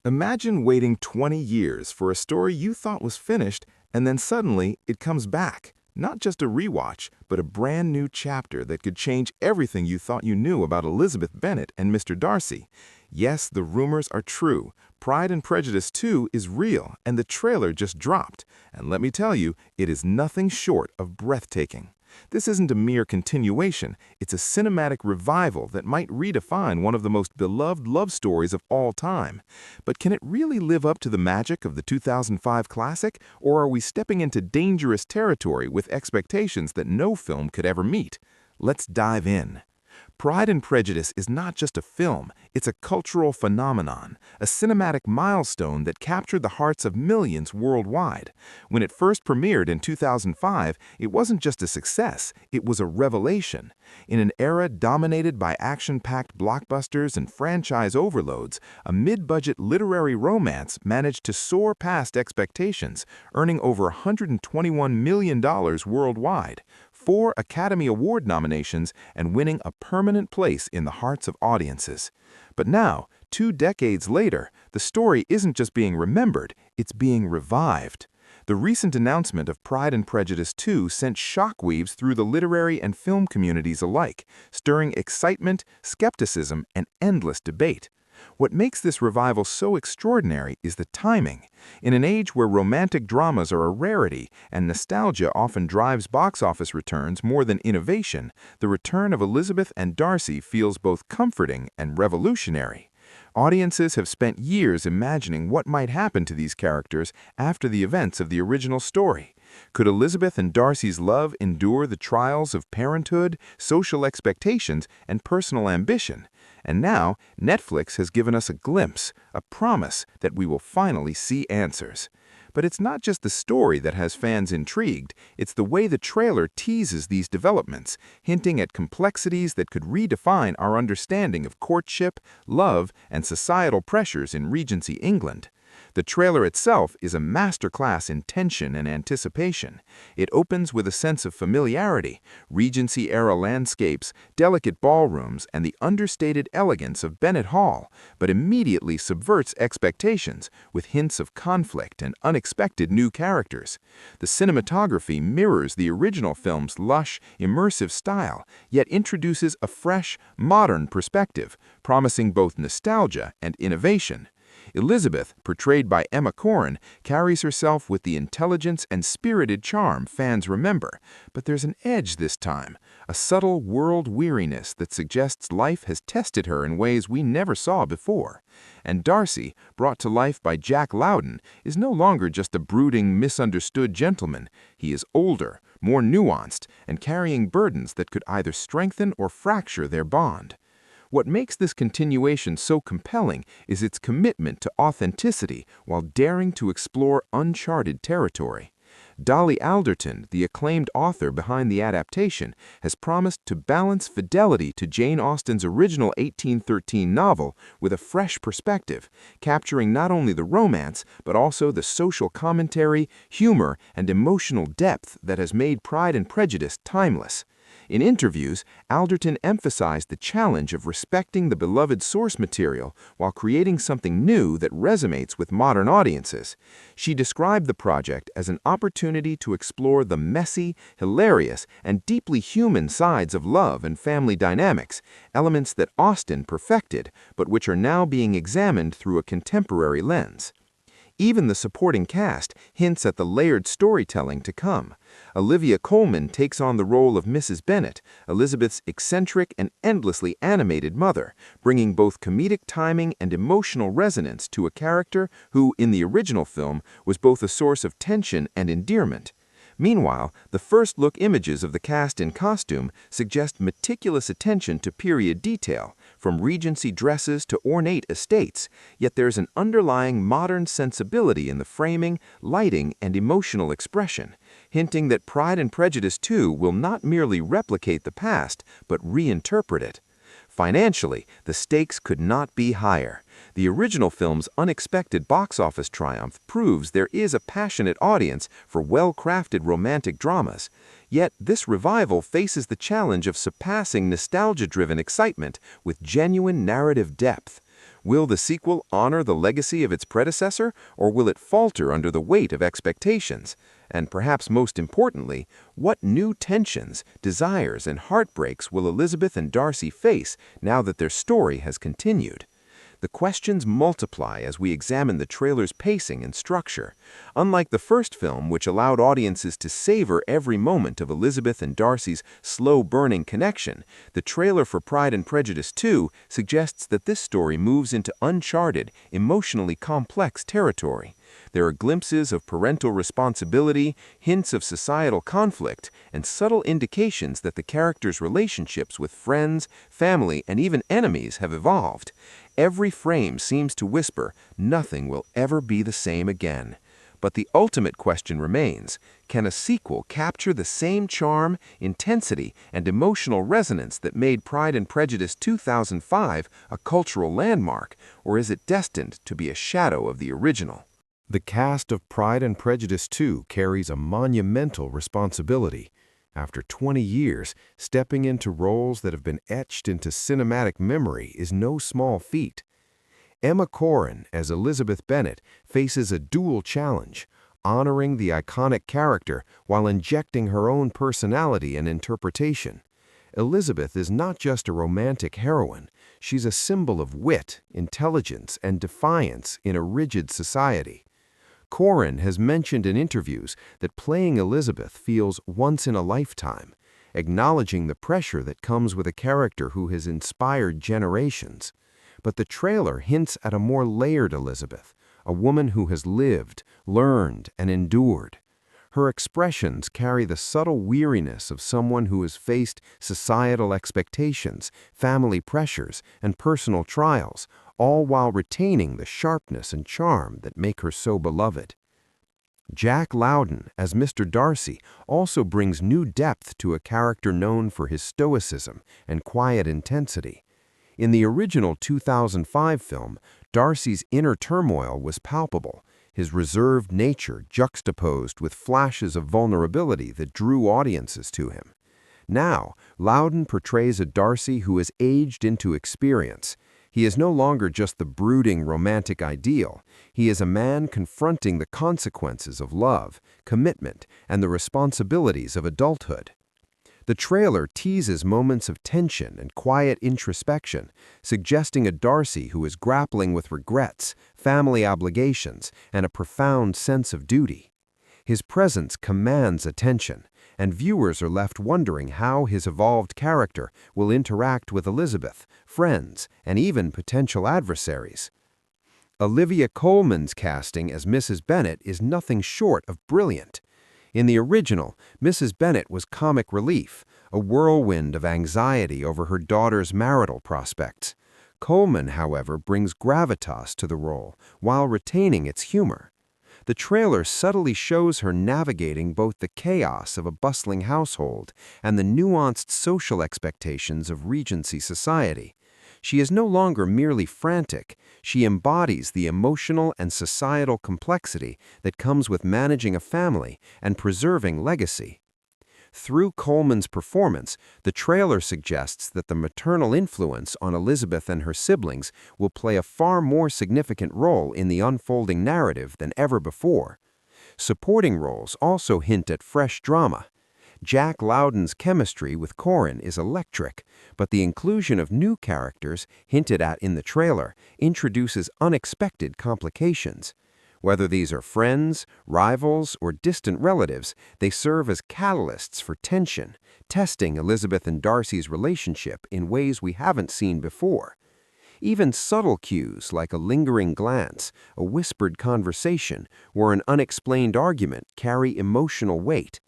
Imagine waiting 20 years for a story you thought was finished, and then suddenly it comes back. Not just a rewatch, but a brand new chapter that could change everything you thought you knew about Elizabeth Bennet and Mr. Darcy. Yes, the rumors are true. Pride and Prejudice 2 is real, and the trailer just dropped. And let me tell you, it is nothing short of breathtaking. This isn't a mere continuation, it's a cinematic revival that might redefine one of the most beloved love stories of all time. But can it really live up to the magic of the 2005 classic, or are we stepping into dangerous territory with expectations that no film could ever meet? Let's dive in. Pride and Prejudice is not just a film, it's a cultural phenomenon, a cinematic milestone that captured the hearts of millions worldwide. When it first premiered in 2005, it wasn't just a success, it was a revelation. In an era dominated by action-packed blockbusters and franchise overloads, a mid-budget literary romance managed to soar past expectations, earning over $121 million worldwide, 4 Academy Award nominations, and winning a permanent place in the hearts of audiences. But now, 2 decades later, the story isn't just being remembered, it's being revived. The recent announcement of Pride and Prejudice 2 sent shockwaves through the literary and film communities alike, stirring excitement, skepticism, and endless debate. What makes this revival so extraordinary is the timing. In an age where romantic dramas are a rarity and nostalgia often drives box office returns more than innovation, the return of Elizabeth and Darcy feels both comforting and revolutionary. Audiences have spent years imagining what might happen to these characters after the events of the original story. Could Elizabeth and Darcy's love endure the trials of parenthood, social expectations, and personal ambition? And now, Netflix has given us a glimpse, a promise that we will finally see answers. But it's not just the story that has fans intrigued, it's the way the trailer teases these developments, hinting at complexities that could redefine our understanding of courtship, love, and societal pressures in Regency England. The trailer itself is a masterclass in tension and anticipation. It opens with a sense of familiarity, Regency-era landscapes, delicate ballrooms, and the understated elegance of Bennett Hall, but immediately subverts expectations with hints of conflict and unexpected new characters. The cinematography mirrors the original film's lush, immersive style, yet introduces a fresh, modern perspective, promising both nostalgia and innovation. Elizabeth, portrayed by Emma Corrin, carries herself with the intelligence and spirited charm fans remember, but there's an edge this time, a subtle world weariness that suggests life has tested her in ways we never saw before. And Darcy, brought to life by Jack Lowden, is no longer just a brooding, misunderstood gentleman. He is older, more nuanced, and carrying burdens that could either strengthen or fracture their bond. What makes this continuation so compelling is its commitment to authenticity while daring to explore uncharted territory. Dolly Alderton, the acclaimed author behind the adaptation, has promised to balance fidelity to Jane Austen's original 1813 novel with a fresh perspective, capturing not only the romance but also the social commentary, humor, and emotional depth that has made Pride and Prejudice timeless. In interviews, Alderton emphasized the challenge of respecting the beloved source material while creating something new that resonates with modern audiences. She described the project as an opportunity to explore the messy, hilarious, and deeply human sides of love and family dynamics, elements that Austen perfected, but which are now being examined through a contemporary lens. Even the supporting cast hints at the layered storytelling to come. Olivia Colman takes on the role of Mrs. Bennet, Elizabeth's eccentric and endlessly animated mother, bringing both comedic timing and emotional resonance to a character who, in the original film, was both a source of tension and endearment. Meanwhile, the first-look images of the cast in costume suggest meticulous attention to period detail, from Regency dresses to ornate estates, yet there's an underlying modern sensibility in the framing, lighting, and emotional expression, hinting that Pride and Prejudice 2 will not merely replicate the past, but reinterpret it. Financially, the stakes could not be higher. The original film's unexpected box office triumph proves there is a passionate audience for well-crafted romantic dramas. Yet this revival faces the challenge of surpassing nostalgia-driven excitement with genuine narrative depth. Will the sequel honor the legacy of its predecessor, or will it falter under the weight of expectations? And perhaps most importantly, what new tensions, desires, and heartbreaks will Elizabeth and Darcy face now that their story has continued? The questions multiply as we examine the trailer's pacing and structure. Unlike the first film, which allowed audiences to savor every moment of Elizabeth and Darcy's slow-burning connection, the trailer for Pride and Prejudice 2 suggests that this story moves into uncharted, emotionally complex territory. There are glimpses of parental responsibility, hints of societal conflict, and subtle indications that the characters' relationships with friends, family, and even enemies have evolved. Every frame seems to whisper, nothing will ever be the same again. But the ultimate question remains, can a sequel capture the same charm, intensity, and emotional resonance that made Pride and Prejudice 2005 a cultural landmark, or is it destined to be a shadow of the original? The cast of Pride and Prejudice 2 carries a monumental responsibility. After 20 years, stepping into roles that have been etched into cinematic memory is no small feat. Emma Corrin, as Elizabeth Bennet, faces a dual challenge, honoring the iconic character while injecting her own personality and interpretation. Elizabeth is not just a romantic heroine, she's a symbol of wit, intelligence, and defiance in a rigid society. Corrin has mentioned in interviews that playing Elizabeth feels once in a lifetime, acknowledging the pressure that comes with a character who has inspired generations. But the trailer hints at a more layered Elizabeth, a woman who has lived, learned, and endured. Her expressions carry the subtle weariness of someone who has faced societal expectations, family pressures, and personal trials, all while retaining the sharpness and charm that make her so beloved. Jack Lowden, as Mr. Darcy, also brings new depth to a character known for his stoicism and quiet intensity. In the original 2005 film, Darcy's inner turmoil was palpable, his reserved nature juxtaposed with flashes of vulnerability that drew audiences to him. Now, Lowden portrays a Darcy who has aged into experience. He is no longer just the brooding romantic ideal. He is a man confronting the consequences of love, commitment, and the responsibilities of adulthood. The trailer teases moments of tension and quiet introspection, suggesting a Darcy who is grappling with regrets, family obligations, and a profound sense of duty. His presence commands attention, and viewers are left wondering how his evolved character will interact with Elizabeth, friends, and even potential adversaries. Olivia Colman's casting as Mrs. Bennet is nothing short of brilliant. In the original, Mrs. Bennet was comic relief, a whirlwind of anxiety over her daughter's marital prospects. Colman, however, brings gravitas to the role while retaining its humor. The trailer subtly shows her navigating both the chaos of a bustling household and the nuanced social expectations of Regency society. She is no longer merely frantic, she embodies the emotional and societal complexity that comes with managing a family and preserving legacy. Through Colman's performance, the trailer suggests that the maternal influence on Elizabeth and her siblings will play a far more significant role in the unfolding narrative than ever before. Supporting roles also hint at fresh drama. Jack Lowden's chemistry with Corrin is electric, but the inclusion of new characters, hinted at in the trailer, introduces unexpected complications. Whether these are friends, rivals, or distant relatives, they serve as catalysts for tension, testing Elizabeth and Darcy's relationship in ways we haven't seen before. Even subtle cues like a lingering glance, a whispered conversation, or an unexplained argument carry emotional weight.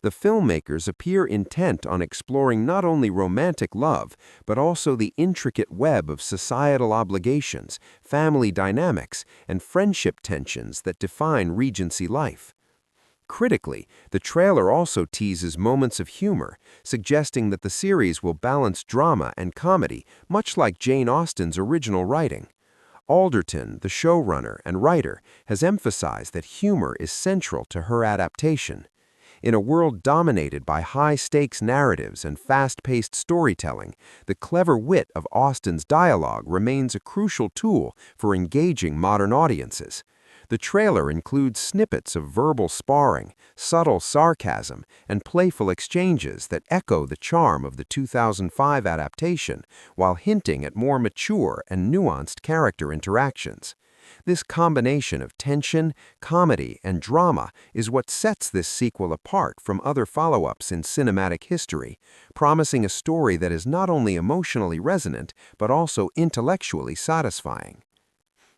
The filmmakers appear intent on exploring not only romantic love, but also the intricate web of societal obligations, family dynamics, and friendship tensions that define Regency life. Critically, the trailer also teases moments of humor, suggesting that the series will balance drama and comedy, much like Jane Austen's original writing. Alderton, the showrunner and writer, has emphasized that humor is central to her adaptation. In a world dominated by high-stakes narratives and fast-paced storytelling, the clever wit of Austen's dialogue remains a crucial tool for engaging modern audiences. The trailer includes snippets of verbal sparring, subtle sarcasm, and playful exchanges that echo the charm of the 2005 adaptation, while hinting at more mature and nuanced character interactions. This combination of tension, comedy, and drama is what sets this sequel apart from other follow-ups in cinematic history, promising a story that is not only emotionally resonant but also intellectually satisfying.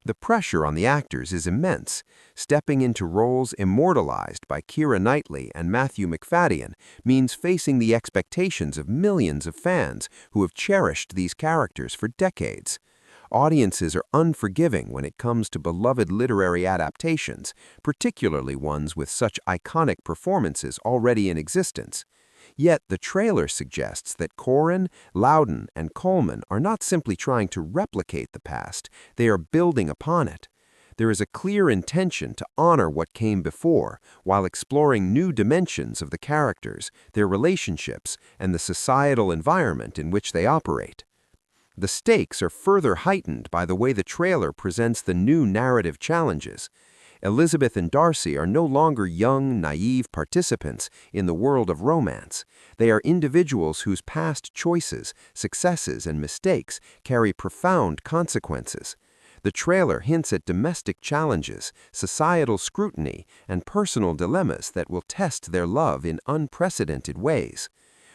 The pressure on the actors is immense. Stepping into roles immortalized by Keira Knightley and Matthew Macfadyen means facing the expectations of millions of fans who have cherished these characters for decades. Audiences are unforgiving when it comes to beloved literary adaptations, particularly ones with such iconic performances already in existence. Yet the trailer suggests that Corrin, Loudon, and Coleman are not simply trying to replicate the past, they are building upon it. There is a clear intention to honor what came before, while exploring new dimensions of the characters, their relationships, and the societal environment in which they operate. The stakes are further heightened by the way the trailer presents the new narrative challenges. Elizabeth and Darcy are no longer young, naive participants in the world of romance. They are individuals whose past choices, successes, and mistakes carry profound consequences. The trailer hints at domestic challenges, societal scrutiny, and personal dilemmas that will test their love in unprecedented ways.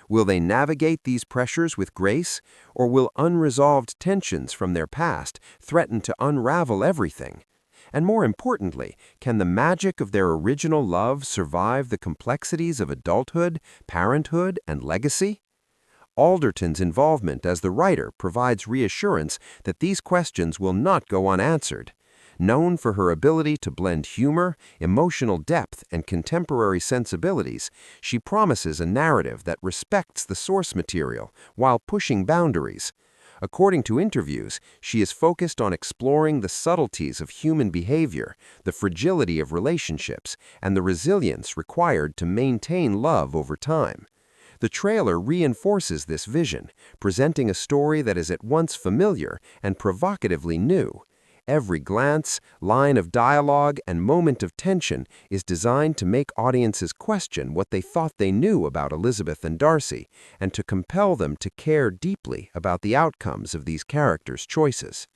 Will they navigate these pressures with grace, or will unresolved tensions from their past threaten to unravel everything? And more importantly, can the magic of their original love survive the complexities of adulthood, parenthood, and legacy? Alderton's involvement as the writer provides reassurance that these questions will not go unanswered. Known for her ability to blend humor, emotional depth, and contemporary sensibilities, she promises a narrative that respects the source material while pushing boundaries. According to interviews, she is focused on exploring the subtleties of human behavior, the fragility of relationships, and the resilience required to maintain love over time. The trailer reinforces this vision, presenting a story that is at once familiar and provocatively new. Every glance, line of dialogue, and moment of tension is designed to make audiences question what they thought they knew about Elizabeth and Darcy, and to compel them to care deeply about the outcomes of these characters' choices.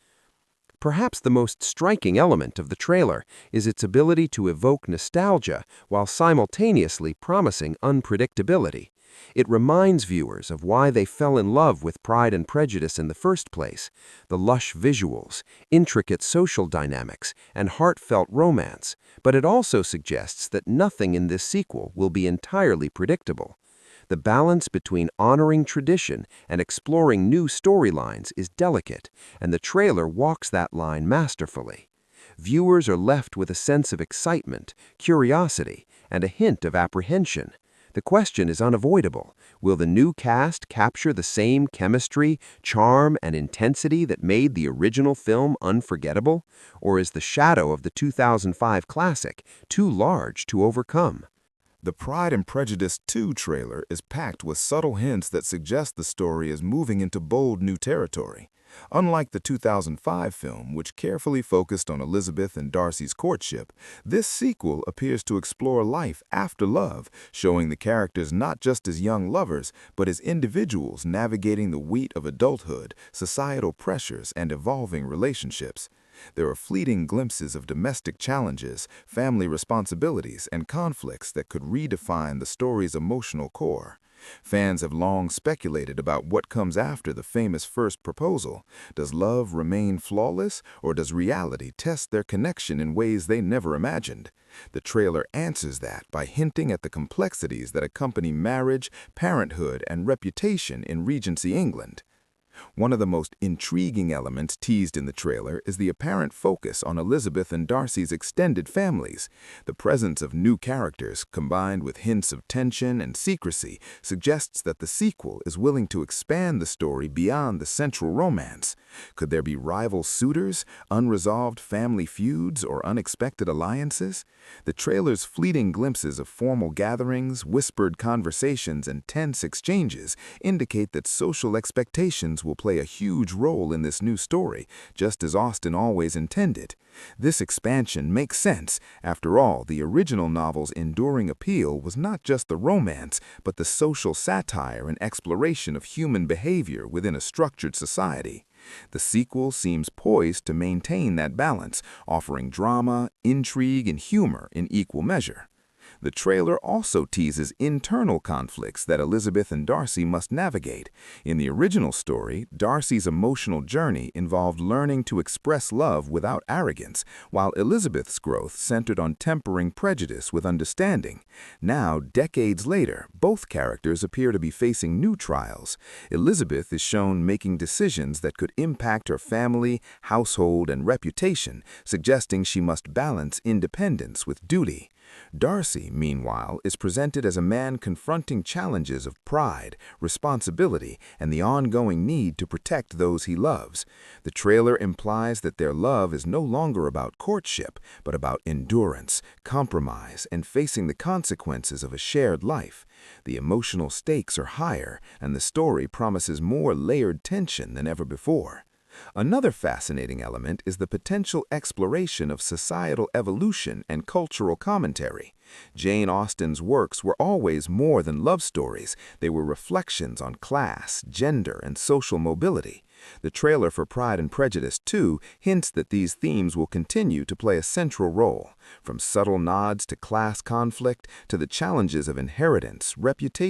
Perhaps the most striking element of the trailer is its ability to evoke nostalgia while simultaneously promising unpredictability. It reminds viewers of why they fell in love with Pride and Prejudice in the first place: the lush visuals, intricate social dynamics, and heartfelt romance, but it also suggests that nothing in this sequel will be entirely predictable. The balance between honoring tradition and exploring new storylines is delicate, and the trailer walks that line masterfully. Viewers are left with a sense of excitement, curiosity, and a hint of apprehension. The question is unavoidable. Will the new cast capture the same chemistry, charm, and intensity that made the original film unforgettable? Or is the shadow of the 2005 classic too large to overcome? The Pride and Prejudice 2 trailer is packed with subtle hints that suggest the story is moving into bold new territory. Unlike the 2005 film, which carefully focused on Elizabeth and Darcy's courtship, this sequel appears to explore life after love, showing the characters not just as young lovers, but as individuals navigating the weight of adulthood, societal pressures, and evolving relationships. There are fleeting glimpses of domestic challenges, family responsibilities, and conflicts that could redefine the story's emotional core. Fans have long speculated about what comes after the famous first proposal. Does love remain flawless, or does reality test their connection in ways they never imagined? The trailer answers that by hinting at the complexities that accompany marriage, parenthood, and reputation in Regency England. One of the most intriguing elements teased in the trailer is the apparent focus on Elizabeth and Darcy's extended families. The presence of new characters, combined with hints of tension and secrecy, suggests that the sequel is willing to expand the story beyond the central romance. Could there be rival suitors, unresolved family feuds, or unexpected alliances? The trailer's fleeting glimpses of formal gatherings, whispered conversations, and tense exchanges indicate that social expectations will play a huge role in this new story, just as Austen always intended. This expansion makes sense. After all, the original novel's enduring appeal was not just the romance, but the social satire and exploration of human behavior within a structured society. The sequel seems poised to maintain that balance, offering drama, intrigue, and humor in equal measure. The trailer also teases internal conflicts that Elizabeth and Darcy must navigate. In the original story, Darcy's emotional journey involved learning to express love without arrogance, while Elizabeth's growth centered on tempering prejudice with understanding. Now, decades later, both characters appear to be facing new trials. Elizabeth is shown making decisions that could impact her family, household, and reputation, suggesting she must balance independence with duty. Darcy, meanwhile, is presented as a man confronting challenges of pride, responsibility, and the ongoing need to protect those he loves. The trailer implies that their love is no longer about courtship, but about endurance, compromise, and facing the consequences of a shared life. The emotional stakes are higher, and the story promises more layered tension than ever before. Another fascinating element is the potential exploration of societal evolution and cultural commentary. Jane Austen's works were always more than love stories. They were reflections on class, gender, and social mobility. The trailer for Pride and Prejudice 2 hints that these themes will continue to play a central role, from subtle nods to class conflict to the challenges of inheritance, reputation,